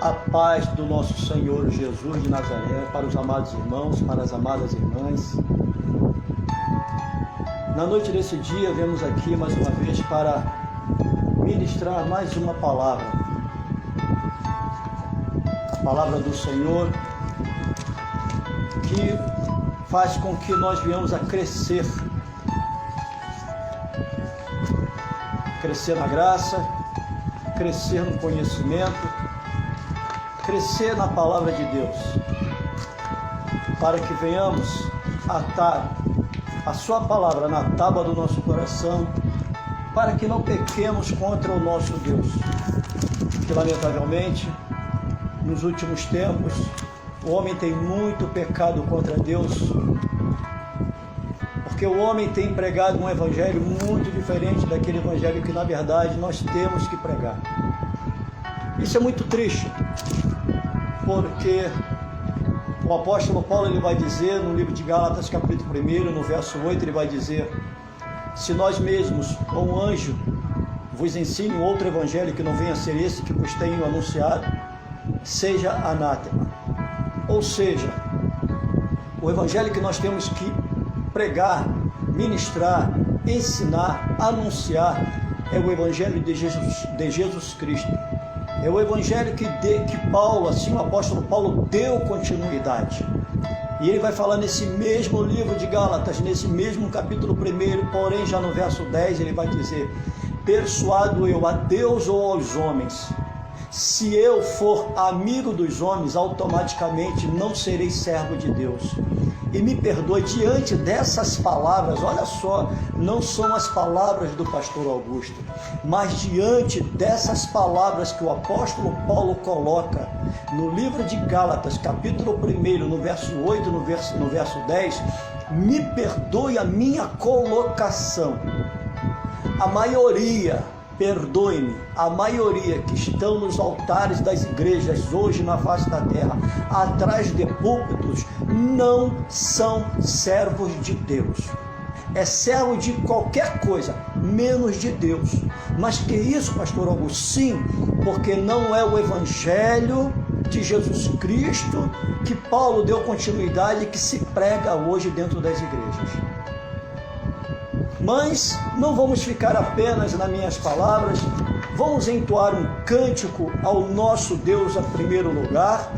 A paz do nosso Senhor Jesus de Nazaré, para os amados irmãos, para as amadas irmãs. Na noite desse dia, viemos aqui mais uma vez para ministrar mais uma palavra. A palavra do Senhor, que faz com que nós venhamos a crescer. Crescer na graça, crescer no conhecimento, crescer na palavra de Deus, para que venhamos atar a sua palavra na tábua do nosso coração, para que não pequemos contra o nosso Deus, que lamentavelmente nos últimos tempos o homem tem muito pecado contra Deus, porque o homem tem pregado um evangelho muito diferente daquele evangelho que na verdade nós temos que pregar. Isso é muito triste, porque o apóstolo Paulo ele vai dizer no livro de Gálatas, capítulo 1, no verso 8, ele vai dizer: se nós mesmos ou um anjo vos ensine outro evangelho que não venha a ser esse que vos tenho anunciado, seja anátema. Ou seja, o evangelho que nós temos que pregar, ministrar, ensinar, anunciar é o evangelho de Jesus Cristo. É o evangelho que Paulo, assim o apóstolo Paulo, deu continuidade. E ele vai falar nesse mesmo livro de Gálatas, nesse mesmo capítulo 1, porém já no verso 10, ele vai dizer: persuado eu a Deus ou aos homens, se eu for amigo dos homens, automaticamente não serei servo de Deus. E me perdoe, diante dessas palavras, olha só, não são as palavras do pastor Augusto, mas diante dessas palavras que o apóstolo Paulo coloca no livro de Gálatas, capítulo 1, no verso 8, no verso 10, me perdoe a minha colocação. A maioria, perdoe-me, a maioria que estão nos altares das igrejas hoje na face da terra, atrás de púlpitos, não são servos de Deus. É servo de qualquer coisa, menos de Deus. Mas que isso, pastor Augusto? Sim, porque não é o evangelho de Jesus Cristo que Paulo deu continuidade, que se prega hoje dentro das igrejas. Mas não vamos ficar apenas nas minhas palavras, vamos entoar um cântico ao nosso Deus em primeiro lugar,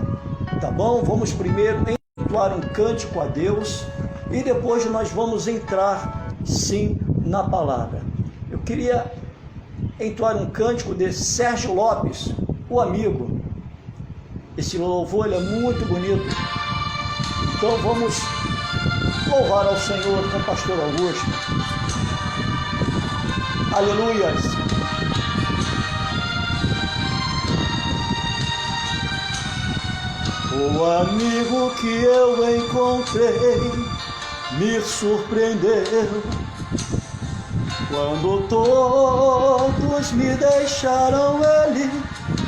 tá bom? Vamos primeiro entoar um cântico a Deus e depois nós vamos entrar, sim, na palavra. Eu queria entoar um cântico de Sérgio Lopes, o amigo. Esse louvor ele é muito bonito, então vamos louvar ao Senhor com o pastor Augusto. Aleluias! O amigo que eu encontrei me surpreendeu. Quando todos me deixaram, ele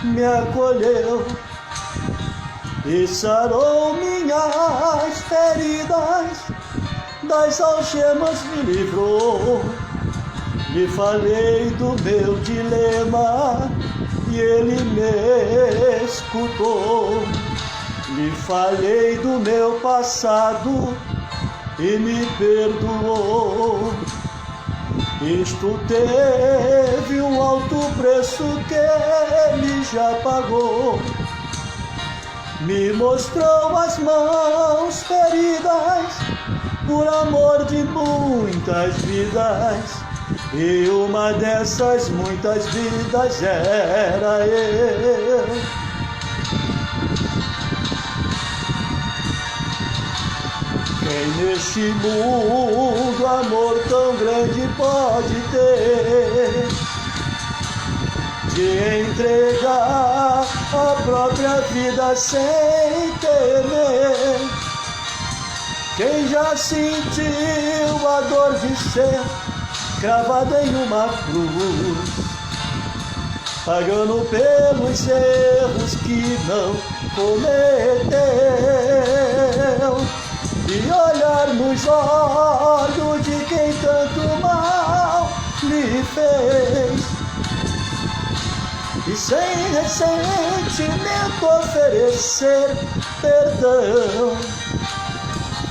me acolheu e sarou minhas feridas, das algemas me livrou. Lhe falei do meu dilema e ele me escutou. Lhe falei do meu passado e me perdoou. Isto teve um alto preço que ele já pagou. Me mostrou as mãos feridas por amor de muitas vidas. E uma dessas muitas vidas era eu. Quem neste mundo amor tão grande pode ter, de entregar a própria vida sem temer? Quem já sentiu a dor de ser cravada em uma cruz, pagando pelos erros que não cometeu, e olhar nos olhos de quem tanto mal lhe fez, e sem ressentimento oferecer perdão.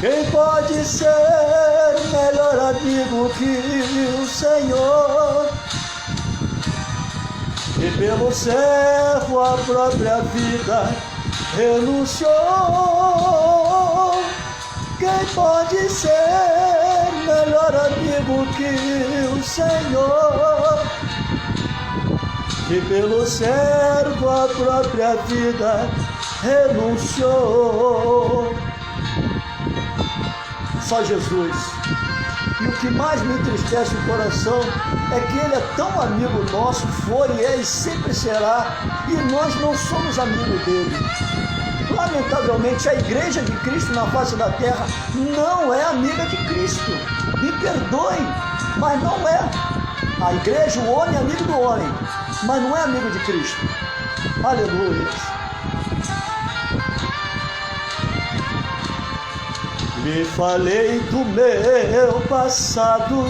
Quem pode ser melhor amigo que o Senhor? E pelo servo a própria vida renunciou. Quem pode ser melhor amigo que o Senhor? E pelo servo a própria vida renunciou. Só Jesus. E o que mais me entristece o coração é que Ele é tão amigo nosso, foi e é e sempre será, e nós não somos amigos dele. Lamentavelmente, a igreja de Cristo na face da terra não é amiga de Cristo. Me perdoem, mas não é. A igreja, o homem é amigo do homem, mas não é amigo de Cristo. Aleluia. Lhe falei do meu passado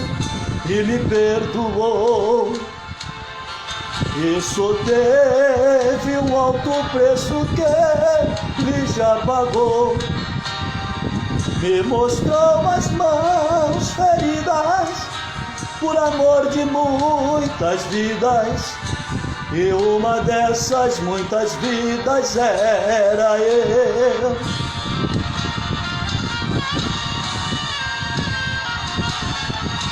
e me perdoou. Isso teve um alto preço que Ele já pagou. Me mostrou as mãos feridas por amor de muitas vidas, e uma dessas muitas vidas era eu.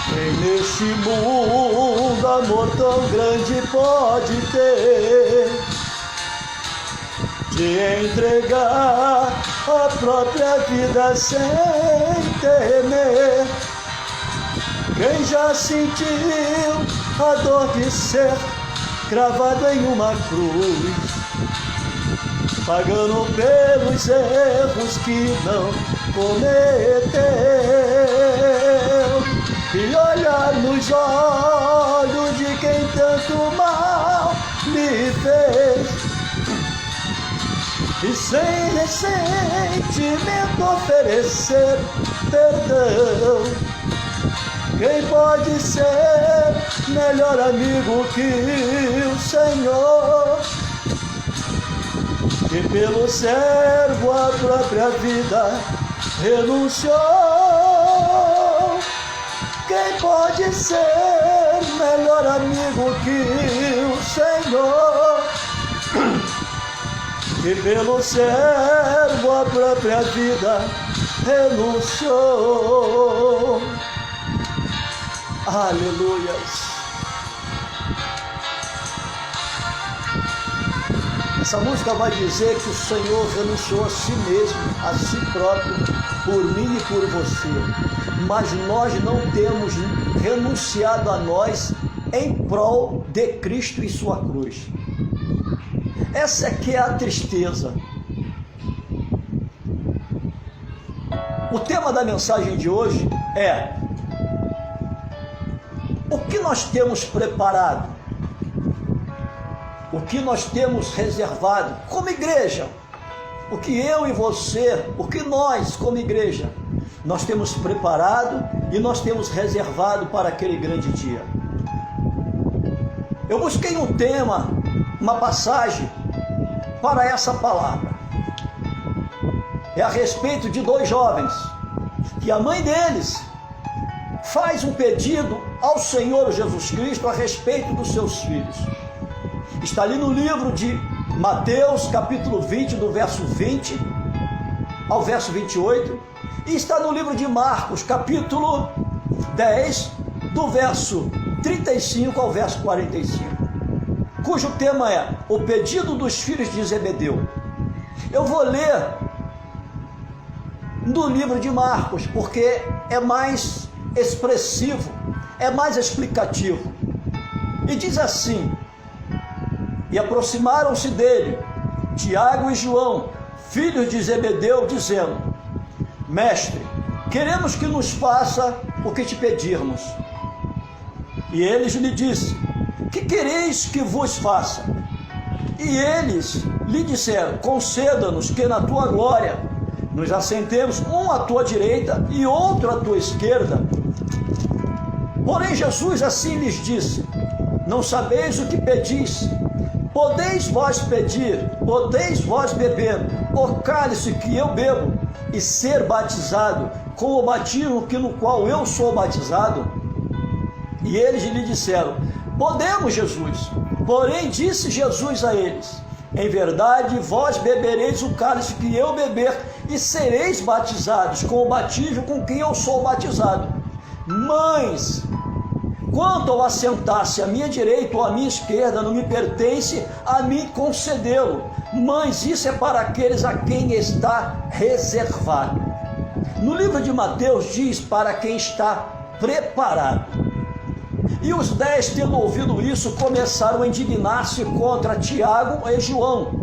Quem neste mundo amor tão grande pode ter, de entregar a própria vida sem temer? Quem já sentiu a dor de ser cravado em uma cruz, pagando pelos erros que não cometeu? E olhar nos olhos de quem tanto mal me fez, e sem ressentimento oferecer perdão. Quem pode ser melhor amigo que o Senhor? Que pelo servo a própria vida renunciou. Quem pode ser melhor amigo que o Senhor? Que pelo servo a própria vida renunciou. Aleluias. Essa música vai dizer que o Senhor renunciou a si mesmo, a si próprio, por mim e por você. Mas nós não temos renunciado a nós em prol de Cristo e sua cruz. Essa aqui é a tristeza. O tema da mensagem de hoje é: o que nós temos preparado? O que nós temos reservado como igreja? O que eu e você, o que nós como igreja, nós temos preparado e nós temos reservado para aquele grande dia? Eu busquei um tema, uma passagem para essa palavra. É a respeito de dois jovens, que a mãe deles faz um pedido ao Senhor Jesus Cristo a respeito dos seus filhos. Está ali no livro de Mateus, capítulo 20, do verso 20 ao verso 28, e está no livro de Marcos, capítulo 10, do verso 35 ao verso 45, cujo tema é o pedido dos filhos de Zebedeu. Eu vou ler do livro de Marcos, porque é mais expressivo, é mais explicativo. E diz assim: e aproximaram-se dele Tiago e João, filhos de Zebedeu, dizendo: Mestre, queremos que nos faça o que te pedirmos. E eles lhe disseram: que quereis que vos faça? E eles lhe disseram: conceda-nos que na tua glória nos assentemos, um à tua direita e outro à tua esquerda. Porém Jesus assim lhes disse: não sabeis o que pedis. podeis vós beber o cálice que eu bebo e ser batizado com o batismo no qual eu sou batizado? E eles lhe disseram: podemos, Jesus. Porém disse Jesus a eles: em verdade, vós bebereis o cálice que eu beber e sereis batizados com o batismo com que eu sou batizado. Mas quanto ao assentar-se à minha direita ou à minha esquerda, não me pertence a mim concedê-lo, mas isso é para aqueles a quem está reservado. No livro de Mateus diz: para quem está preparado. E os 10, tendo ouvido isso, começaram a indignar-se contra Tiago e João.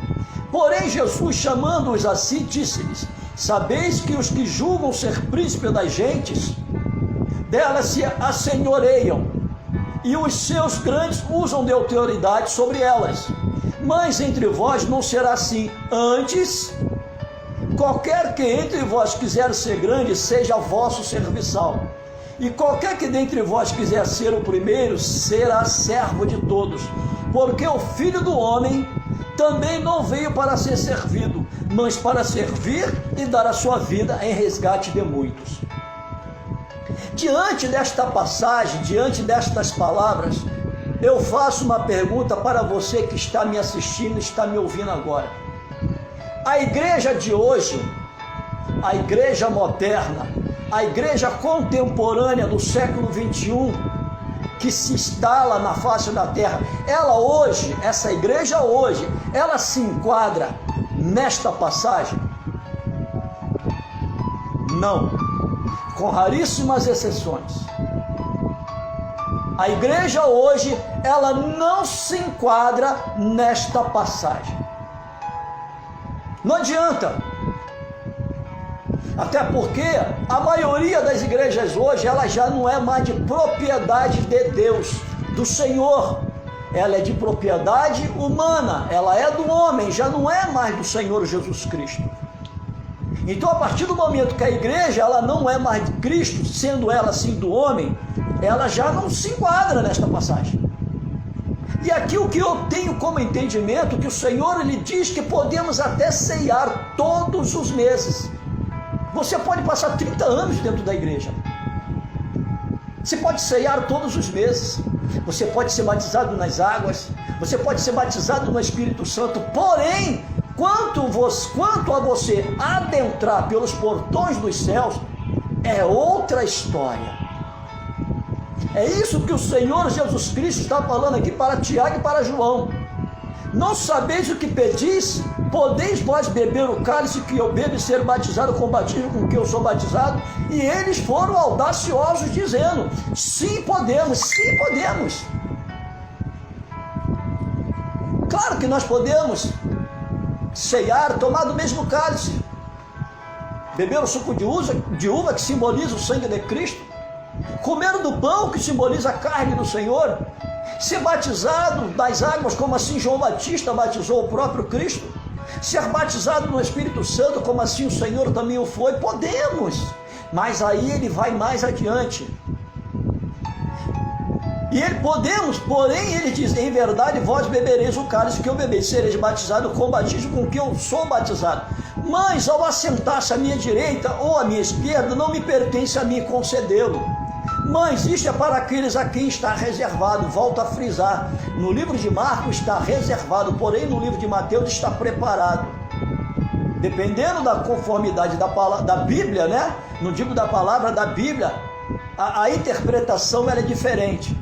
Porém Jesus, chamando-os a si, disse-lhes: sabeis que os que julgam ser príncipe das gentes, delas se assenhoreiam, e os seus grandes usam de autoridade sobre elas. Mas entre vós não será assim. Antes, qualquer que entre vós quiser ser grande, seja vosso serviçal. E qualquer que dentre vós quiser ser o primeiro, será servo de todos. Porque o Filho do Homem também não veio para ser servido, mas para servir e dar a sua vida em resgate de muitos. Diante desta passagem, diante destas palavras, eu faço uma pergunta para você que está me assistindo, está me ouvindo agora. A igreja de hoje, a igreja moderna, a igreja contemporânea do século 21, que se instala na face da terra, ela hoje, essa igreja hoje, ela se enquadra nesta passagem? Não, com raríssimas exceções. A igreja hoje, ela não se enquadra nesta passagem. Não adianta. Até porque a maioria das igrejas hoje, ela já não é mais de propriedade de Deus, do Senhor. Ela é de propriedade humana, ela é do homem, já não é mais do Senhor Jesus Cristo. Então, a partir do momento que a igreja, ela não é mais de Cristo, sendo ela assim do homem, ela já não se enquadra nesta passagem. E aqui o que eu tenho como entendimento, que o Senhor, Ele diz que podemos até ceiar todos os meses. Você pode passar 30 anos dentro da igreja. Você pode ceiar todos os meses. Você pode ser batizado nas águas. Você pode ser batizado no Espírito Santo. Porém, quanto a você adentrar pelos portões dos céus, é outra história. É isso que o Senhor Jesus Cristo está falando aqui para Tiago e para João. Não sabeis o que pedis? Podeis vós beber o cálice que eu bebo e ser batizado com o batismo com que eu sou batizado? E eles foram audaciosos, dizendo: sim, podemos, sim, podemos. Claro que nós podemos ceiar, tomar do mesmo cálice, beber o suco de uva que simboliza o sangue de Cristo, comer do pão que simboliza a carne do Senhor, ser batizado das águas, como assim João Batista batizou o próprio Cristo, ser batizado no Espírito Santo, como assim o Senhor também o foi. Podemos, mas aí ele vai mais adiante. E ele podemos, porém ele diz: em verdade vós bebereis o cálice que eu bebi, sereis batizado com o batismo com que eu sou batizado. Mas ao assentar-se à minha direita ou à minha esquerda, não me pertence a mim concedê-lo. Mas isto é para aqueles a quem está reservado. Volto a frisar, no livro de Marcos está reservado, porém no livro de Mateus está preparado. Dependendo da conformidade da Bíblia, né? Não digo da palavra, da Bíblia, a interpretação ela é diferente.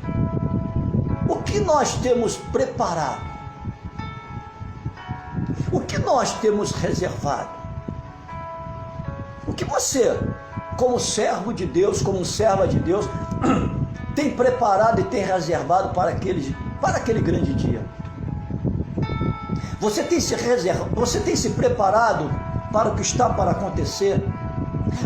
O que nós temos preparado? O que nós temos reservado? O que você, como servo de Deus, como serva de Deus, tem preparado e tem reservado para aquele grande dia? Você tem se preparado para o que está para acontecer?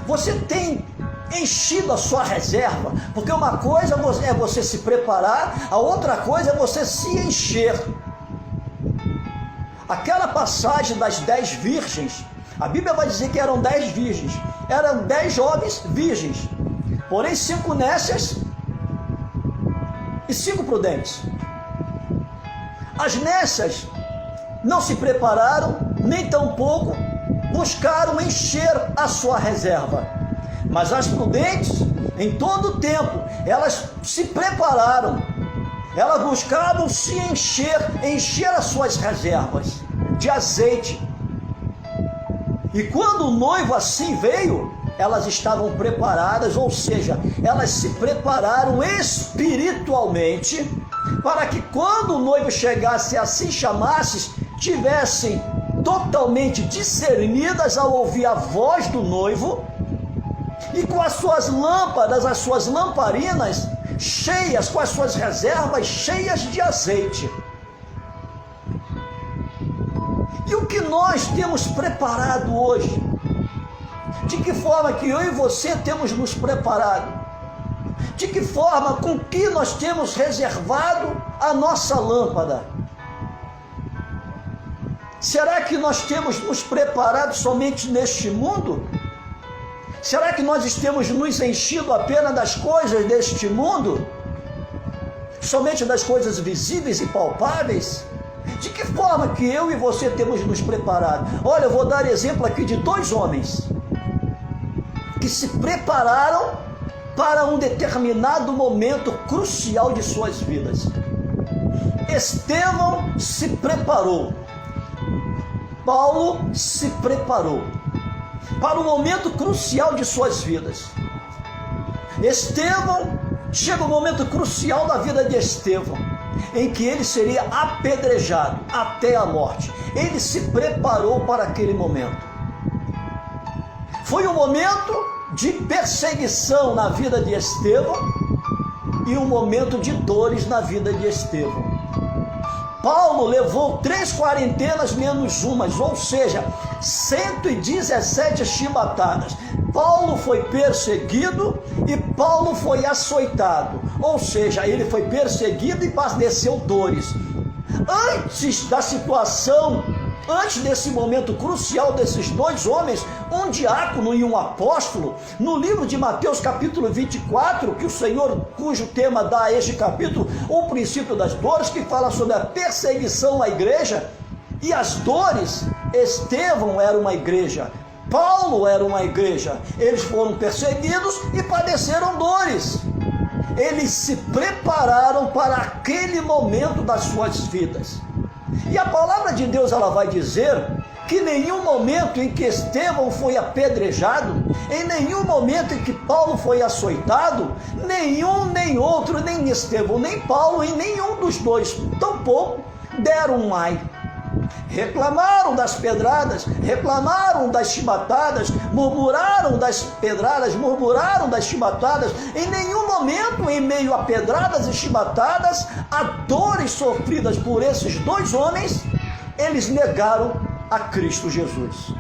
Você tem enchido a sua reserva? Porque uma coisa é você se preparar, a outra coisa é você se encher. Aquela passagem das 10 virgens, a Bíblia vai dizer que eram 10 virgens, eram 10 jovens virgens, porém 5 nécias e 5 prudentes. As nécias, não se prepararam, nem tampouco buscaram encher a sua reserva. Mas as prudentes, em todo o tempo, elas se prepararam, elas buscavam se encher as suas reservas de azeite. E quando o noivo assim veio, elas estavam preparadas, ou seja, elas se prepararam espiritualmente para que quando o noivo chegasse e assim chamasse, tivessem totalmente discernidas ao ouvir a voz do noivo e com as suas lâmpadas, as suas lamparinas cheias, com as suas reservas cheias de azeite. E o que nós temos preparado hoje? De que forma que eu e você temos nos preparado? De que forma, com que nós temos reservado a nossa lâmpada? Será que nós temos nos preparado somente neste mundo? Será que nós temos nos enchido apenas das coisas deste mundo? Somente das coisas visíveis e palpáveis? De que forma que eu e você temos nos preparado? Olha, eu vou dar exemplo aqui de dois homens que se prepararam para um determinado momento crucial de suas vidas. Estevão se preparou. Paulo se preparou para um momento crucial de suas vidas. Estevão, chega um momento crucial da vida de Estevão, em que ele seria apedrejado até a morte. Ele se preparou para aquele momento. Foi um momento de perseguição na vida de Estevão e um momento de dores na vida de Estevão. Paulo levou 3 quarentenas menos umas, ou seja, 117 chibatadas. Paulo foi perseguido e Paulo foi açoitado, ou seja, ele foi perseguido e padeceu dores. Antes da situação, antes desse momento crucial desses dois homens, um diácono e um apóstolo, no livro de Mateus capítulo 24, que o Senhor, cujo tema dá a este capítulo, o princípio das dores, que fala sobre a perseguição à igreja e as dores. Estevão era uma igreja, Paulo era uma igreja, eles foram perseguidos e padeceram dores. Eles se prepararam para aquele momento das suas vidas. E a palavra de Deus, ela vai dizer que em nenhum momento em que Estevão foi apedrejado, em nenhum momento em que Paulo foi açoitado, nenhum, nem outro, nem Estevão, nem Paulo, e nenhum dos dois, tampouco deram um ai. Reclamaram das pedradas, reclamaram das chibatadas, murmuraram das pedradas, murmuraram das chibatadas. Em nenhum momento, em meio a pedradas e chibatadas, a dores sofridas por esses dois homens, eles negaram a Cristo Jesus.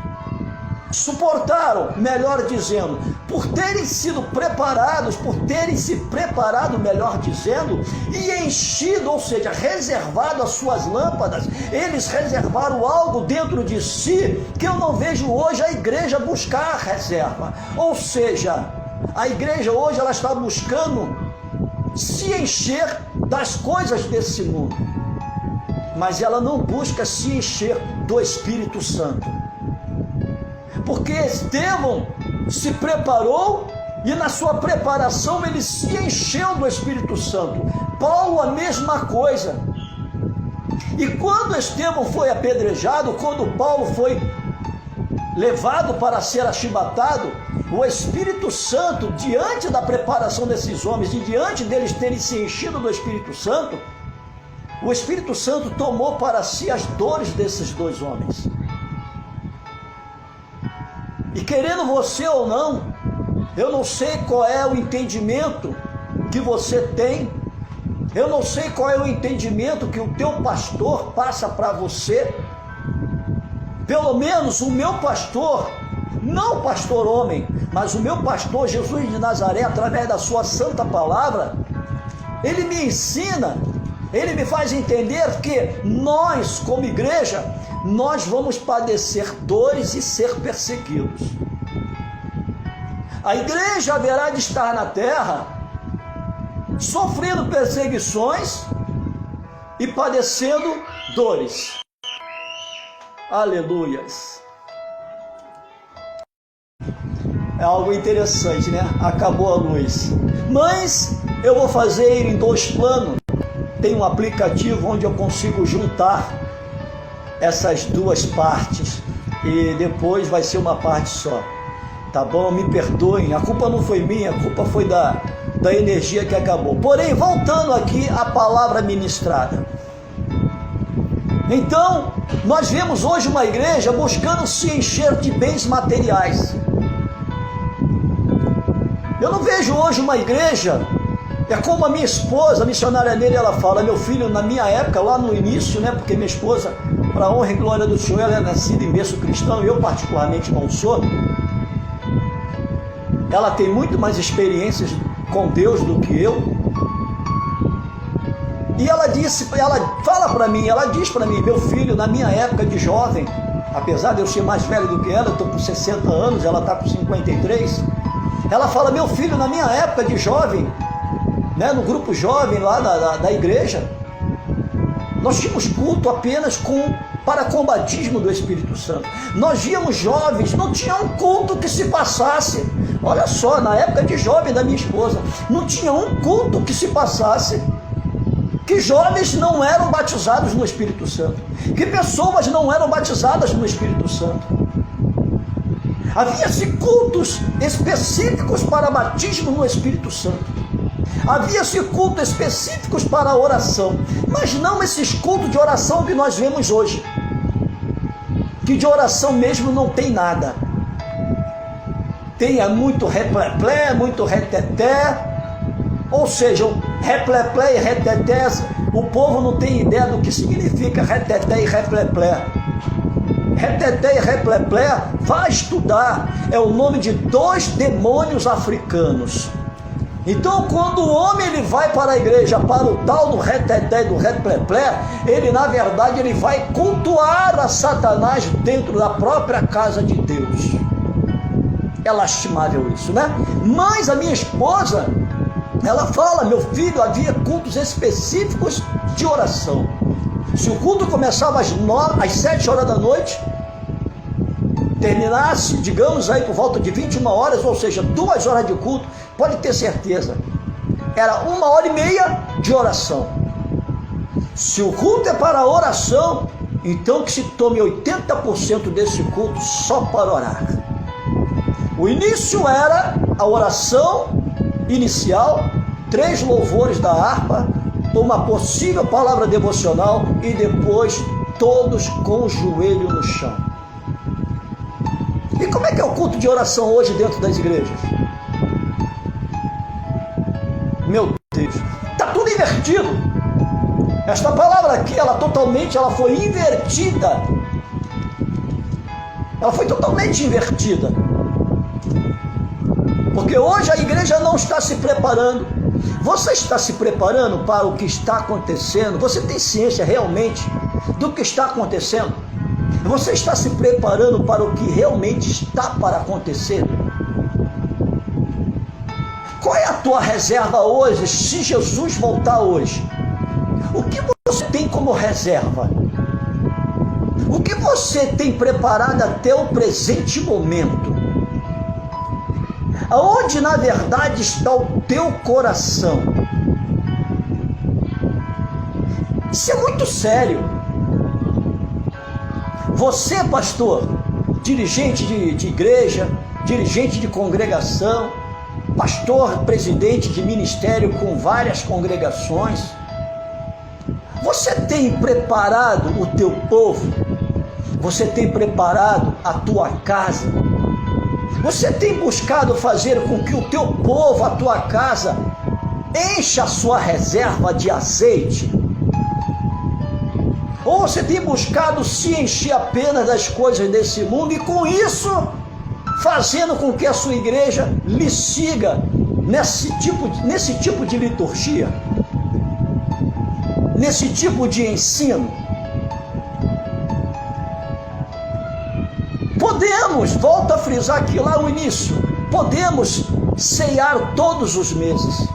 Suportaram, melhor dizendo, por terem sido preparados, por terem se preparado, melhor dizendo, e enchido, ou seja, reservado as suas lâmpadas, eles reservaram algo dentro de si que eu não vejo hoje a igreja buscar reserva. Ou seja, a igreja hoje ela está buscando se encher das coisas desse mundo, mas ela não busca se encher do Espírito Santo. Porque Estevão se preparou e na sua preparação ele se encheu do Espírito Santo. Paulo a mesma coisa. E quando Estevão foi apedrejado, quando Paulo foi levado para ser achibatado, o Espírito Santo, diante da preparação desses homens e diante deles terem se enchido do Espírito Santo, o Espírito Santo tomou para si as dores desses dois homens. E querendo você ou não, eu não sei qual é o entendimento que você tem, eu não sei qual é o entendimento que o teu pastor passa para você. Pelo menos o meu pastor, não o pastor homem, mas o meu pastor Jesus de Nazaré, através da sua santa palavra, ele me ensina, ele me faz entender que nós, como igreja, nós vamos padecer dores e ser perseguidos. A igreja haverá de estar na terra sofrendo perseguições e padecendo dores. Aleluias. É algo interessante, né? Acabou a luz. Mas eu vou fazer em 2 planos. Tem um aplicativo onde eu consigo juntar essas 2 partes. E depois vai ser uma parte só. Tá bom? Me perdoem. A culpa não foi minha, a culpa foi da energia que acabou. Porém, voltando aqui à palavra ministrada. Então, nós vemos hoje uma igreja buscando se encher de bens materiais. Eu não vejo hoje uma igreja, é como a minha esposa, a missionária dele, ela fala, meu filho, na minha época, lá no início, né, porque minha esposa, para a honra e glória do Senhor, ela é nascida em berço cristão, eu particularmente não sou. Ela tem muito mais experiências com Deus do que eu. E ela fala para mim, ela diz para mim, meu filho, na minha época de jovem, apesar de eu ser mais velho do que ela, eu estou com 60 anos, ela está com 53, ela fala, meu filho, na minha época de jovem, né, no grupo jovem lá da igreja, nós tínhamos culto apenas para combatismo do Espírito Santo. Nós víamos jovens, não tinha um culto que se passasse. Olha só, na época de jovem da minha esposa, não tinha um culto que se passasse que jovens não eram batizados no Espírito Santo, que pessoas não eram batizadas no Espírito Santo. Havia-se cultos específicos para batismo no Espírito Santo. Havia-se cultos específicos para a oração, mas não esses cultos de oração que nós vemos hoje, que de oração mesmo não tem nada. Tem muito repleplé, muito reteté, ou seja, repleplé e reteté, o povo não tem ideia do que significa reteté e repleplé. Reteté e repleplé, vai estudar, é o nome de 2 demônios africanos. Então, quando o homem ele vai para a igreja, para o tal do reteté e do repleplé, ele na verdade ele vai cultuar a Satanás dentro da própria casa de Deus. É lastimável isso, né? Mas a minha esposa, ela fala, meu filho, havia cultos específicos de oração. Se o culto começava às 7 horas da noite, terminasse, digamos aí por volta de 21 horas, ou seja, 2 horas de culto, pode ter certeza, era 1h30 de oração. Se o culto é para oração, então que se tome 80% desse culto só para orar. O início era a oração inicial, 3 louvores da harpa, uma possível palavra devocional e depois todos com o joelho no chão. E como é que é o culto de oração hoje dentro das igrejas? Meu Deus, está tudo invertido. Esta palavra aqui, ela foi invertida. Ela foi totalmente invertida. Porque hoje a igreja não está se preparando. Você está se preparando para o que está acontecendo? Você tem ciência realmente do que está acontecendo? Você está se preparando para o que realmente está para acontecer? Qual é a tua reserva hoje, se Jesus voltar hoje? O que você tem como reserva? O que você tem preparado até o presente momento? Aonde na verdade está o teu coração? Isso é muito sério. Você, pastor, dirigente de igreja, dirigente de congregação, pastor, presidente de ministério com várias congregações, você tem preparado o teu povo? Você tem preparado a tua casa? Você tem buscado fazer com que o teu povo, a tua casa, encha a sua reserva de azeite? Ou você tem buscado se encher apenas das coisas desse mundo e com isso fazendo com que a sua igreja lhe siga nesse tipo de liturgia, nesse tipo de ensino? Podemos, volto a frisar aqui lá no início, podemos ceiar todos os meses,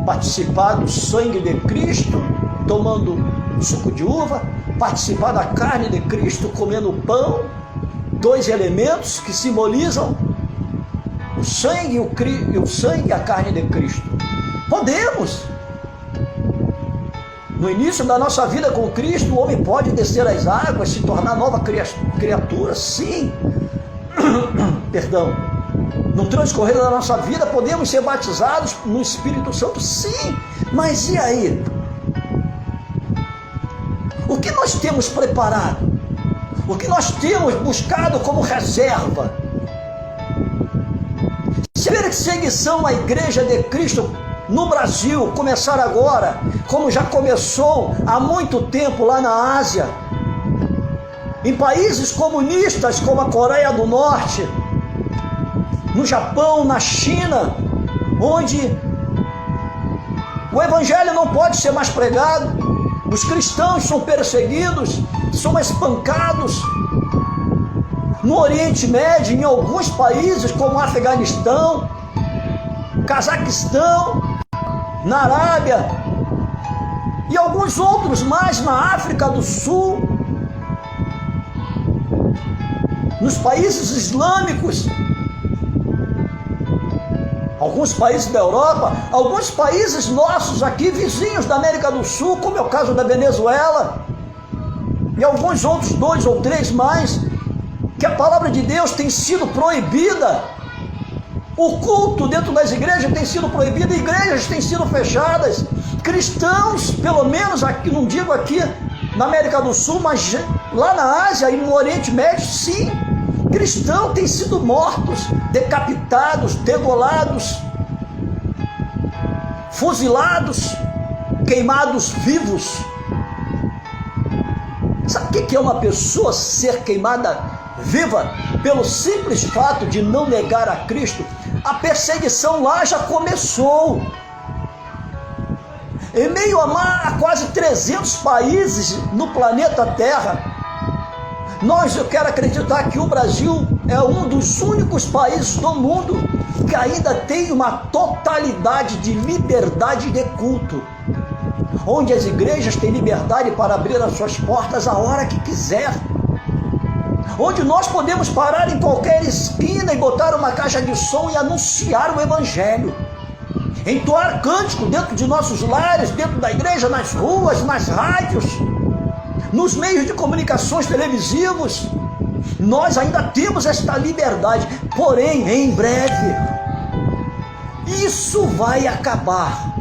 participar do sangue de Cristo, tomando suco de uva, participar da carne de Cristo, comendo pão, dois elementos que simbolizam o sangue e a carne de Cristo. Podemos. No início da nossa vida com Cristo, o homem pode descer as águas, se tornar nova criatura, sim. Perdão. No transcorrer da nossa vida, podemos ser batizados no Espírito Santo, sim. Mas e aí? O que nós temos preparado? O que nós temos buscado como reserva? Se a perseguição à Igreja de Cristo no Brasil começar agora, como já começou há muito tempo lá na Ásia, em países comunistas como a Coreia do Norte, no Japão, na China, onde o Evangelho não pode ser mais pregado, os cristãos são perseguidos, são espancados. No Oriente Médio, em alguns países como Afeganistão, Cazaquistão, na Arábia e alguns outros mais na África do Sul, nos países islâmicos, alguns países da Europa, alguns países nossos aqui, vizinhos da América do Sul, como é o caso da Venezuela, e alguns outros 2 ou 3 mais, que a palavra de Deus tem sido proibida, o culto dentro das igrejas tem sido proibido, igrejas têm sido fechadas, cristãos, pelo menos aqui, não digo aqui na América do Sul, mas lá na Ásia e no Oriente Médio, sim, cristãos têm sido mortos, decapitados, degolados, fuzilados, queimados vivos. Sabe o que é uma pessoa ser queimada viva? Pelo simples fato de não negar a Cristo. A perseguição lá já começou. Em meio a quase 300 países no planeta Terra, eu quero acreditar que o Brasil é um dos únicos países do mundo que ainda tem uma totalidade de liberdade de culto, onde as igrejas têm liberdade para abrir as suas portas a hora que quiser, onde nós podemos parar em qualquer esquina e botar uma caixa de som e anunciar o Evangelho, entoar cântico dentro de nossos lares, dentro da igreja, nas ruas, nas rádios, nos meios de comunicações televisivos. Nós ainda temos esta liberdade, porém, em breve, isso vai acabar.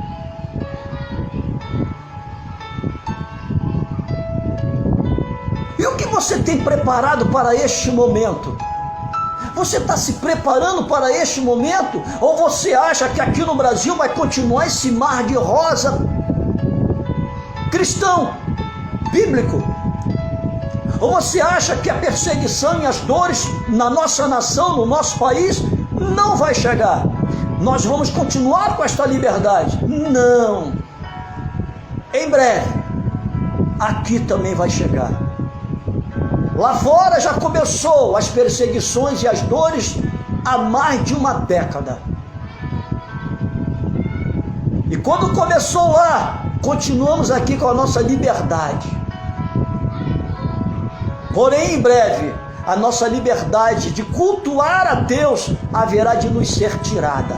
E o que você tem preparado para este momento? Você está se preparando para este momento? Ou você acha que aqui no Brasil vai continuar esse mar de rosa cristão, bíblico? Ou você acha que a perseguição e as dores na nossa nação, no nosso país, não vai chegar? Nós vamos continuar com esta liberdade? Não. Em breve, aqui também vai chegar. Lá fora já começou as perseguições e as dores há mais de uma década. E quando começou lá, continuamos aqui com a nossa liberdade. Porém, em breve, a nossa liberdade de cultuar a Deus haverá de nos ser tirada.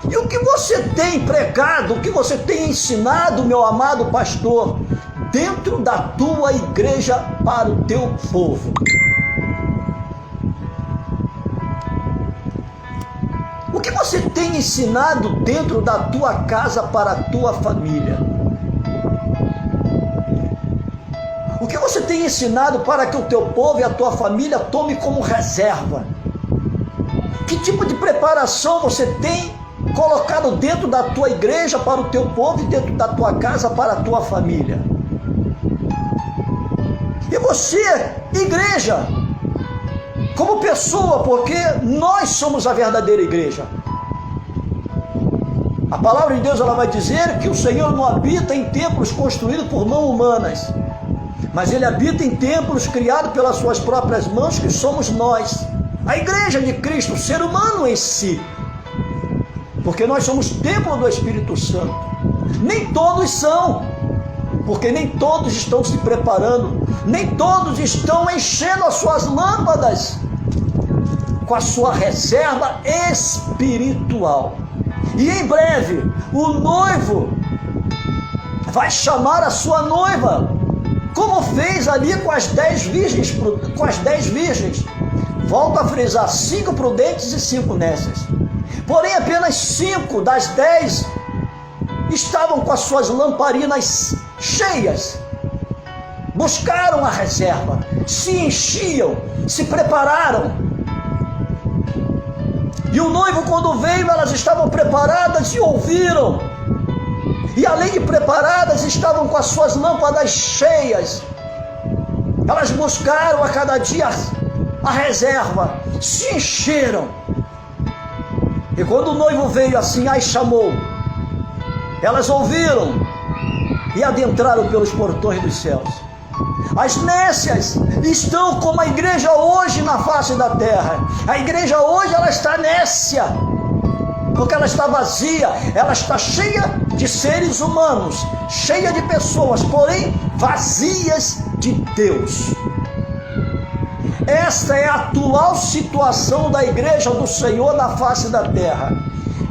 E o que você tem pregado, o que você tem ensinado, meu amado pastor, dentro da tua igreja para o teu povo? O que você tem ensinado dentro da tua casa para a tua família? O que você tem ensinado para que o teu povo e a tua família tome como reserva? Que tipo de preparação você tem colocado dentro da tua igreja para o teu povo e dentro da tua casa para a tua família? E você, igreja, como pessoa, porque nós somos a verdadeira igreja. A palavra de Deus, ela vai dizer que o Senhor não habita em templos construídos por mãos humanas, mas Ele habita em templos criados pelas suas próprias mãos, que somos nós, a igreja de Cristo, o ser humano em si, porque nós somos templo do Espírito Santo. Nem todos são. porque nem todos estão se preparando, nem todos estão enchendo as suas lâmpadas com a sua reserva espiritual. E em breve o noivo vai chamar a sua noiva, como fez ali com as 10 virgens, volto a frisar, 5 prudentes e 5 nécias. Porém apenas 5 das 10 estavam com as suas lamparinas cheias, buscaram a reserva, se enchiam, se prepararam. E o noivo, quando veio, elas estavam preparadas e ouviram. E além de preparadas, estavam com as suas lâmpadas cheias. Elas buscaram a cada dia a reserva, se encheram. E quando o noivo veio assim, as chamou, elas ouviram e adentraram pelos portões dos céus. As nécias estão como a igreja hoje na face da terra. A igreja hoje, ela está nécia, porque ela está vazia, ela está cheia de seres humanos, cheia de pessoas, porém vazias de Deus. Esta é a atual situação da igreja do Senhor na face da terra,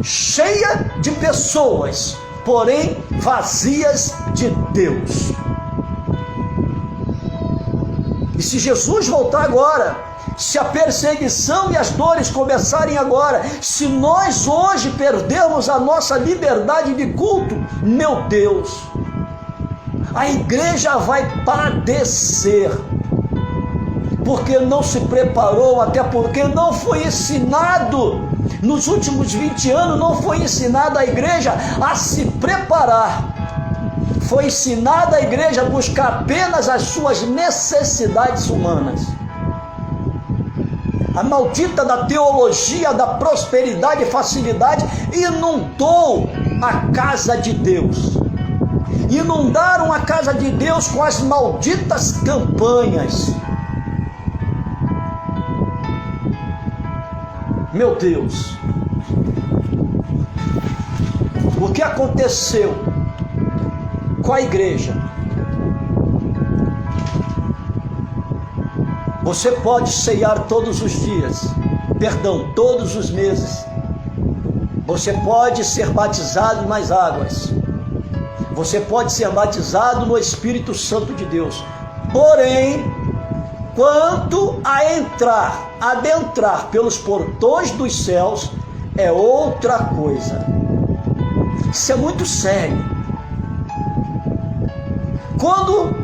cheia de pessoas, porém vazias de Deus. E se Jesus voltar agora, se a perseguição e as dores começarem agora, se nós hoje perdermos a nossa liberdade de culto, meu Deus, a igreja vai padecer, porque não se preparou, até porque não foi ensinado, nos últimos 20 anos não foi ensinada a igreja a se preparar. Foi ensinada a igreja a buscar apenas as suas necessidades humanas. A maldita da teologia da prosperidade e facilidade inundou a casa de Deus. Inundaram a casa de Deus com as malditas campanhas. Meu Deus, o que aconteceu com a igreja? Você pode ceiar todos os dias, todos os meses. Você pode ser batizado nas águas. Você pode ser batizado no Espírito Santo de Deus. Porém, quanto a adentrar pelos portões dos céus, é outra coisa. Isso é muito sério. Quando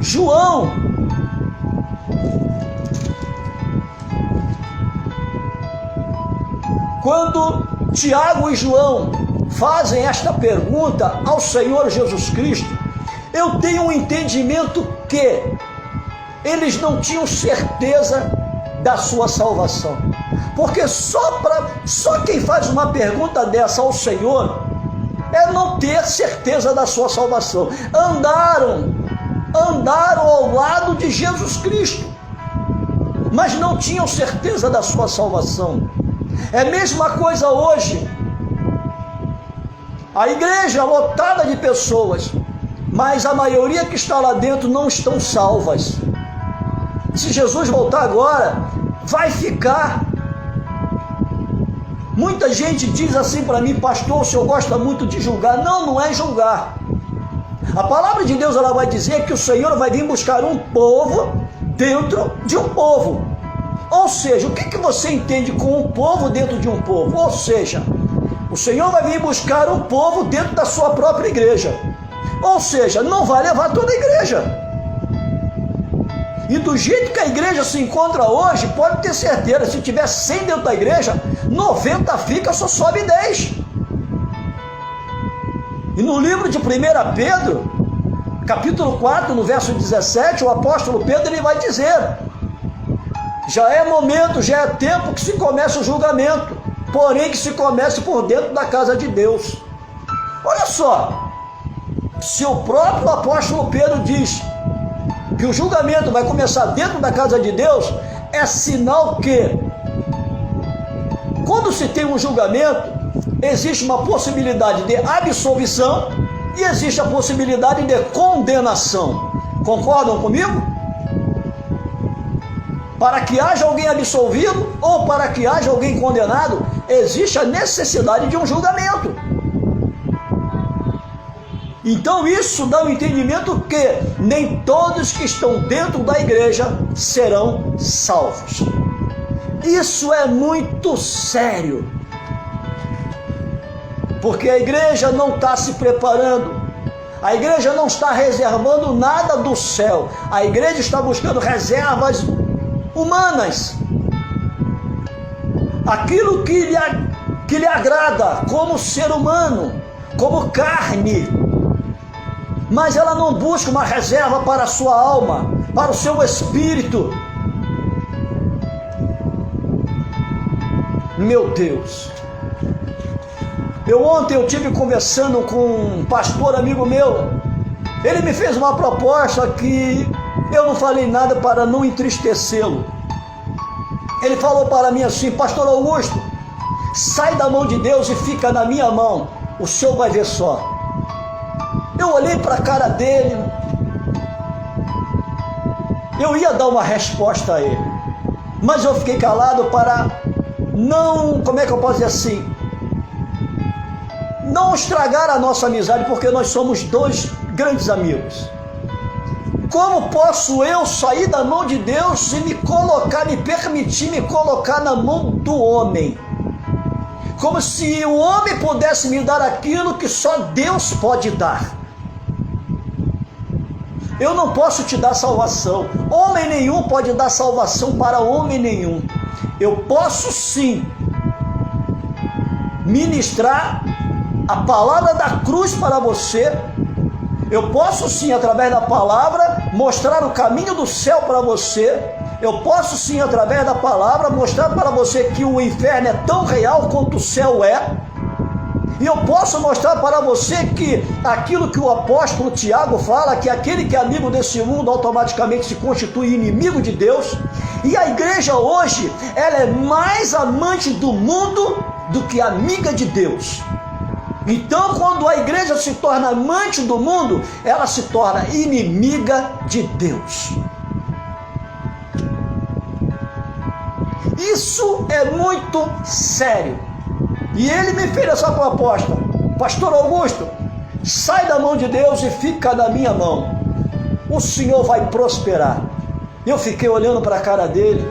Tiago e João fazem esta pergunta ao Senhor Jesus Cristo, eu tenho um entendimento que eles não tinham certeza da sua salvação, porque só quem faz uma pergunta dessa ao Senhor é não ter certeza da sua salvação. Andaram ao lado de Jesus Cristo, mas não tinham certeza da sua salvação. É a mesma coisa hoje. A igreja lotada de pessoas, mas a maioria que está lá dentro não estão salvas. Se Jesus voltar agora, vai ficar. Muita gente diz assim para mim: pastor, o senhor gosta muito de julgar. Não, não é julgar. A palavra de Deus, ela vai dizer que o Senhor vai vir buscar um povo dentro de um povo. Ou seja, o que você entende com um povo dentro de um povo? Ou seja, o Senhor vai vir buscar um povo dentro da sua própria igreja. Ou seja, não vai levar toda a igreja. E do jeito que a igreja se encontra hoje, pode ter certeza, se tiver 100 dentro da igreja, 90 fica, só sobe 10. E no livro de 1 Pedro, capítulo 4, no verso 17, o apóstolo Pedro, ele vai dizer: já é momento, já é tempo que se comece o julgamento, porém que se comece por dentro da casa de Deus. Olha só, se o próprio apóstolo Pedro diz que o julgamento vai começar dentro da casa de Deus, é sinal que, quando se tem um julgamento, existe uma possibilidade de absolvição E existe a possibilidade de condenação. Concordam comigo? Para que haja alguém absolvido ou para que haja alguém condenado, existe a necessidade de um julgamento. Então isso dá o entendimento que nem todos que estão dentro da igreja serão salvos. Isso é muito sério, porque a igreja não está se preparando, a igreja não está reservando nada do céu, a igreja está buscando reservas humanas, aquilo que lhe agrada como ser humano, como carne, mas ela não busca uma reserva para a sua alma, para o seu espírito. Meu Deus, ontem eu tive conversando com um pastor amigo meu, ele me fez uma proposta que eu não falei nada para não entristecê-lo. Ele falou para mim assim: pastor Augusto, sai da mão de Deus e fica na minha mão, o senhor vai ver só. Eu olhei para a cara dele, eu ia dar uma resposta a ele, mas eu fiquei calado para não, como é que eu posso dizer assim, não estragar a nossa amizade, porque nós somos dois grandes amigos. Como posso eu sair da mão de Deus e me permitir me colocar na mão do homem? Como se o homem pudesse me dar aquilo que só Deus pode dar. Eu não posso te dar salvação. Homem nenhum pode dar salvação para homem nenhum. Eu posso sim ministrar a palavra da cruz para você. Eu posso sim, através da palavra, mostrar o caminho do céu para você. Eu posso sim, através da palavra, mostrar para você que o inferno é tão real quanto o céu é. E eu posso mostrar para você que aquilo que o apóstolo Tiago fala, que aquele que é amigo desse mundo automaticamente se constitui inimigo de Deus. E a igreja hoje, ela é mais amante do mundo do que amiga de Deus. Então, quando a igreja se torna amante do mundo, ela se torna inimiga de Deus. Isso é muito sério. E ele me fez essa proposta: pastor Augusto, sai da mão de Deus e fica na minha mão, o senhor vai prosperar. Eu fiquei olhando para a cara dele,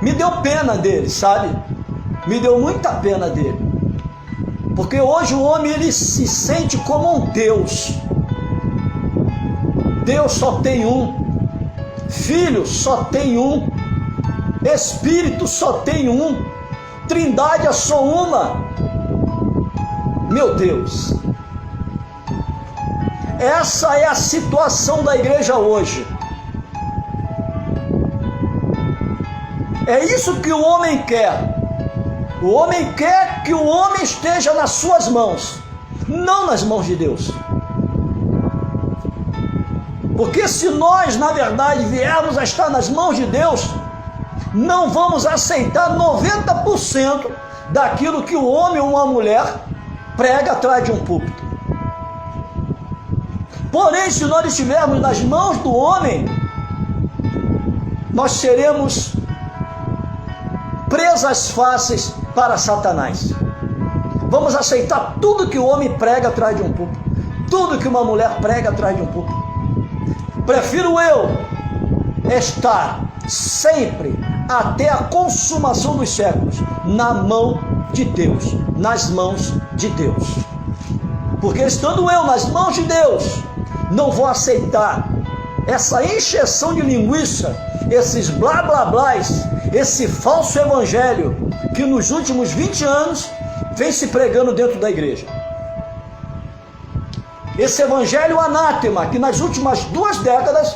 me deu pena dele, sabe? Me deu muita pena dele, porque hoje o homem ele se sente como um Deus. Deus só tem um, Filho só tem um, Espírito só tem um, Trindade é só uma. Meu Deus, essa é a situação da igreja hoje. É isso que o homem quer. O homem quer que o homem esteja nas suas mãos, não nas mãos de Deus. Porque se nós, na verdade, viermos a estar nas mãos de Deus, não vamos aceitar 90% daquilo que o homem ou uma mulher prega atrás de um púlpito. Porém, se nós estivermos nas mãos do homem, nós seremos presas fáceis para Satanás. Vamos aceitar tudo que o homem prega atrás de um púlpito, tudo que uma mulher prega atrás de um púlpito. Prefiro eu estar sempre, até a consumação dos séculos, na mão de Deus, nas mãos de Deus. Porque estando eu nas mãos de Deus, não vou aceitar essa encheção de linguiça, esses blá blá blás, esse falso evangelho que nos últimos 20 anos vem se pregando dentro da igreja. Esse evangelho anátema que nas últimas 2 décadas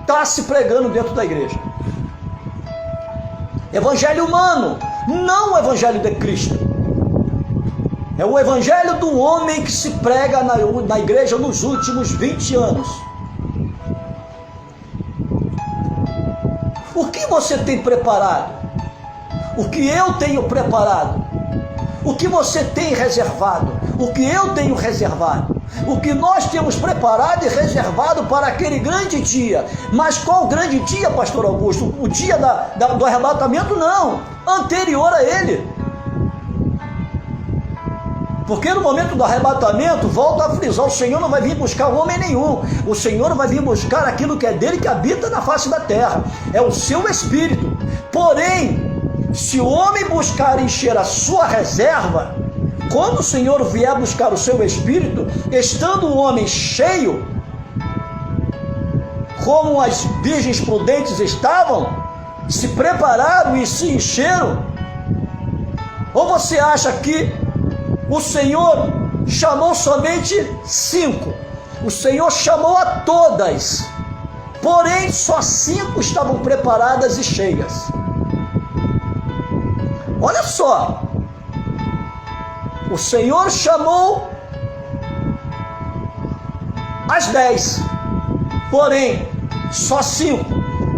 está se pregando dentro da igreja. Evangelho humano, não o evangelho de Cristo. É o evangelho do homem que se prega na igreja nos últimos 20 anos. O que você tem preparado? O que eu tenho preparado? O que você tem reservado? o que eu tenho reservado, o que nós temos preparado e reservado para aquele grande dia. Mas qual grande dia, pastor Augusto? O dia do arrebatamento? Não, anterior a ele. Porque no momento do arrebatamento, volto a frisar, o Senhor não vai vir buscar homem nenhum. O Senhor vai vir buscar aquilo que é dele, que habita na face da terra. É o seu espírito. Porém, se o homem buscar encher a sua reserva, quando o Senhor vier buscar o seu espírito, estando o homem cheio, como as virgens prudentes estavam, se prepararam e se encheram, ou você acha que o Senhor chamou somente 5? O Senhor chamou a todas, porém só 5 estavam preparadas e cheias. Olha só, o Senhor chamou as 10, porém só 5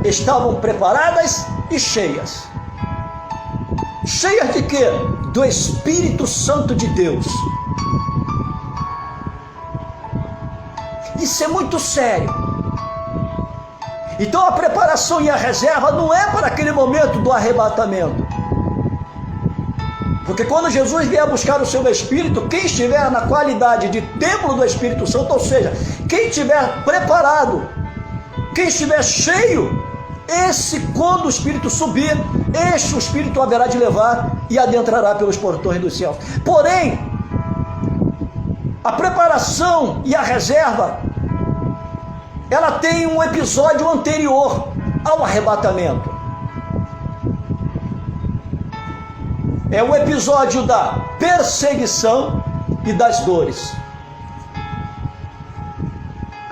estavam preparadas e cheias. Cheias de quê? Do Espírito Santo de Deus. Isso é muito sério. Então a preparação e a reserva não é para aquele momento do arrebatamento. Porque quando Jesus vier buscar o seu Espírito, quem estiver na qualidade de templo do Espírito Santo, ou seja, quem estiver preparado, quem estiver cheio, esse, quando o Espírito subir, este o Espírito haverá de levar e adentrará pelos portões dos céus. Porém, a preparação e a reserva, ela tem um episódio anterior ao arrebatamento. É o episódio da perseguição e das dores.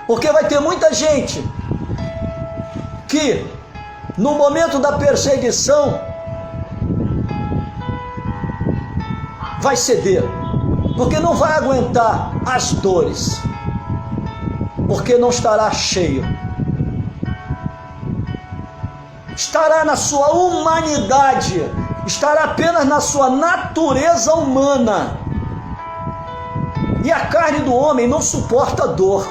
Porque vai ter muita gente que, no momento da perseguição, vai ceder, porque não vai aguentar as dores, porque não estará cheio, estará na sua humanidade, estará apenas na sua natureza humana, e a carne do homem não suporta dor.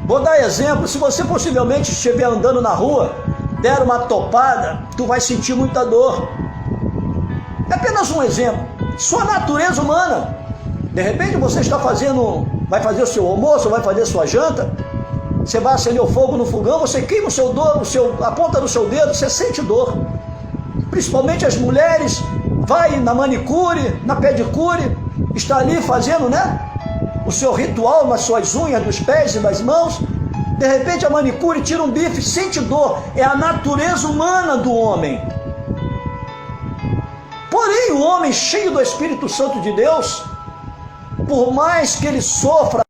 Vou dar exemplo: se você possivelmente estiver andando na rua, der uma topada, tu vai sentir muita dor. É apenas um exemplo. Sua natureza humana. De repente você está vai fazer o seu almoço, vai fazer sua janta, você vai acender o fogo no fogão, você queima a ponta do seu dedo, você sente dor. Principalmente as mulheres, vai na manicure, na pedicure, está ali fazendo, o seu ritual nas suas unhas dos pés e das mãos. De repente a manicure tira um bife, sente dor. É a natureza humana do homem. Porém, o homem cheio do Espírito Santo de Deus, por mais que ele sofra